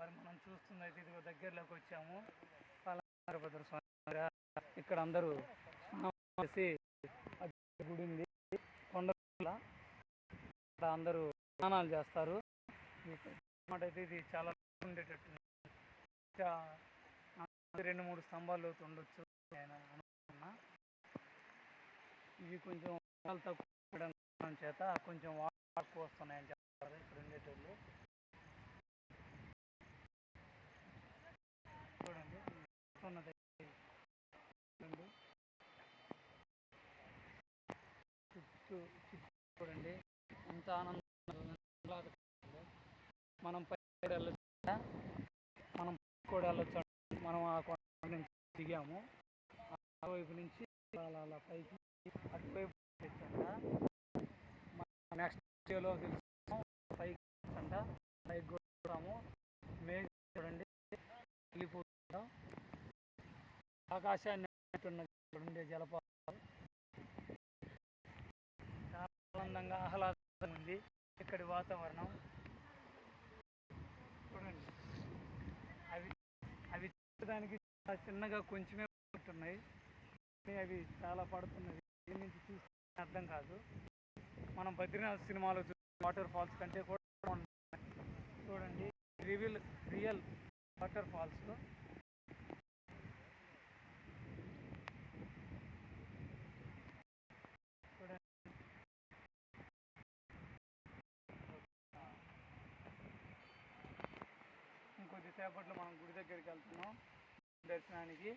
మరి మనం చూస్తుందైతే ఇదిగో దగ్గరలోకి వచ్చాము. పాలభద్ర స్వామి ఇక్కడ అందరూ చేసి గుడి ఉంది కొండ, అందరూ స్నానాలు చేస్తారు. అయితే ఇది చాలా ఉండేటట్టు 2-3 స్తంభాలు ఉండొచ్చు ఆయన అనుకున్నా. ఇవి కొంచెం తక్కువ చేత కొంచెం వాటర్ వస్తున్నాయని చెప్తారు ఇక్కడ ఉండేటోళ్ళు. చూడండి చుట్టూ చూడండి ఎంత ఆనందంగా మనం పైకి వెళ్ళొచ్చు, మనం కూడా వెళ్ళొచ్చు. మనం ఆ కొండ నుంచి దిగాము, ఆ వైపు నుంచి అలా పైకి అటువైపు నెక్స్ట్ డేలో పైకి అంట పైకి కొడతాము. మేఘ చూడండి వెళ్ళిపోతాం, ఆకాశాన్ని ఉండే జలపాతం చాలా ఆనందంగా ఆహ్లాదంగా ఉంది ఇక్కడి వాతావరణం. చూడండి అవి చూడడానికి చిన్నగా కొంచెమే పడుతున్నాయి, అవి చాలా పడుతున్నవి. దీని నుంచి చూస్తే అర్థం కాదు. మనం బద్రీనాథ్ సినిమాలో వాటర్ ఫాల్స్ కంటే కూడా చూడండి రియల్ వాటర్ ఫాల్స్. చూడండి ఇంకొద్దిసేపట్లో మనం గుడి దగ్గరికి వెళ్తున్నాం దర్శనానికి.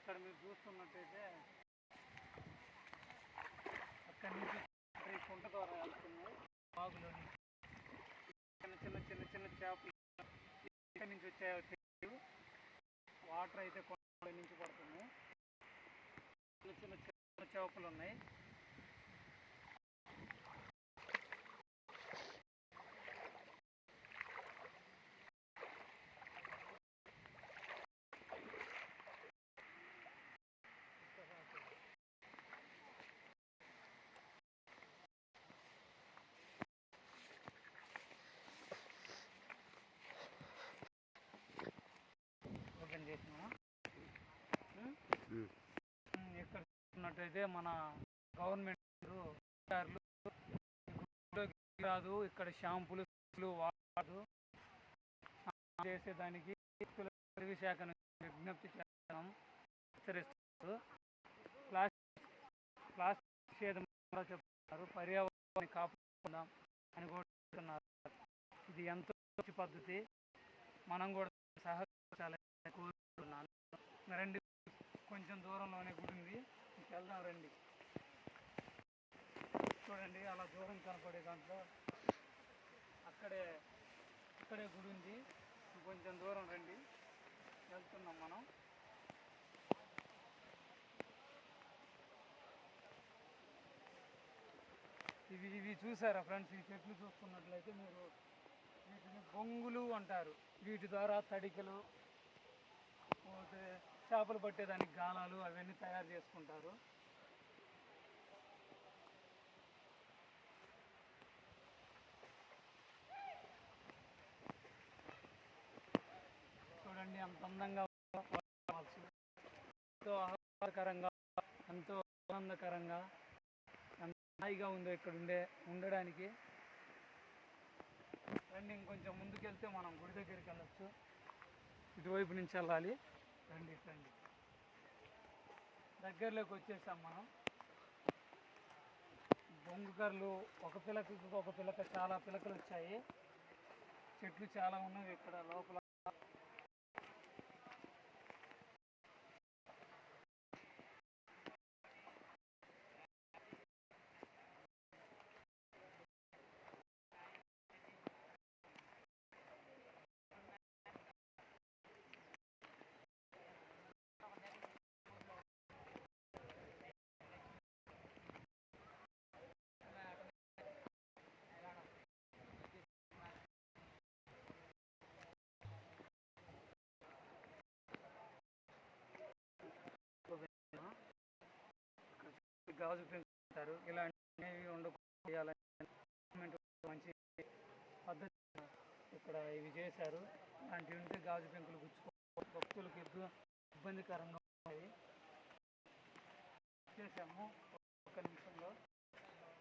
ఇక్కడ మీరు చూస్తున్నట్టయితే అక్కడి నుంచి కుంట ద్వారా వెళ్తున్నాయి బాగులో చిన్న చేపలు ఎక్కడి నుంచి వచ్చాయో తెలియదు. వాటర్ అయితే కొండ నుంచి పడుతున్నాయి, చిన్న చేపలు ఉన్నాయి. ఇక్కడ చూస్తున్నట్టయితే మన గవర్నమెంట్ రాదు, ఇక్కడ షాంపులు వాడదు. చేసేదానికి పరివి శాఖ విజ్ఞప్తి చేస్తాం, హెచ్చరిస్తారు. ప్లాస్టిక్ నిషేధం చెప్తున్నారు, పర్యావరణాన్ని కాపాడుకుందాం అని కోరుతున్నారు. ఇది ఎంతో మంచి పద్ధతి, మనం కూడా సహకరించాలని కోరుతున్నాను. రండి, కొంచెం దూరంలోనే గుడి ఉంది, వెళ్దాం రండి. చూడండి అలా దూరం కనపడే దాంట్లో అక్కడే గుడి ఉంది. కొంచెం దూరం రండి, వెళ్తున్నాం మనం. ఇవి చూసారా ఫ్రెండ్స్, ఈ చెట్లు చూస్తున్నట్లయితే మీరు వీటిని బొంగులు అంటారు. వీటి ద్వారా తడికలు, పోతే చేపలు పట్టేదానికి గాలాలు అవన్నీ తయారు చేసుకుంటారు. చూడండి అంత అందంగా, ఎంతో ఆహ్లాదకరంగా, ఎంతో ఆనందకరంగా, ఎంత హాయిగా ఉందో ఇక్కడ ఉండడానికి. రండి, ఇంకొంచెం ముందుకెళ్తే మనం గుడి దగ్గరికి వెళ్ళచ్చు. ఇటువైపు నుంచి వెళ్ళాలి. రండి దగ్గరలోకి వచ్చేసాం మనం. బొంగుకర్లు ఒక పిలక చాలా పిలకలు వచ్చాయి. చెట్లు చాలా ఉన్నాయి ఇక్కడ లోపల. గాజు పెంచుతారు. ఇలాంటివి ఉండకూడదు, మంచి పద్ధతి ఇక్కడ ఇవి చేశారు. అలాంటివి ఉంటే గాజు పెంకులు గుచ్చుకో భక్తులకు ఇబ్బందికరంగా ఉంటాయి. చేసాము ఒక్క నిమిషంలో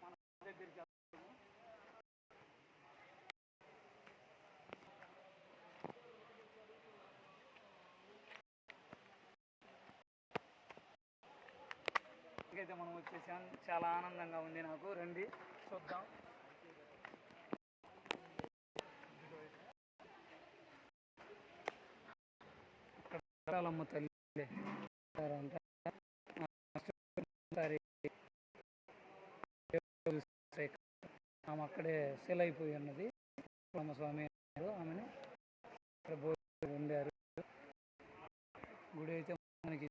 మన దగ్గరికి వెళ్తాము. ఇంకైతే మనం వచ్చేసాం. చాలా ఆనందంగా ఉంది నాకు. రండి చూద్దాం. అమ్మ తల్లి ఆమె అక్కడే సెల్ అయిపోయి ఉన్నది. స్వామి ఆమెను ఉండారు. గుడి అయితే మనకి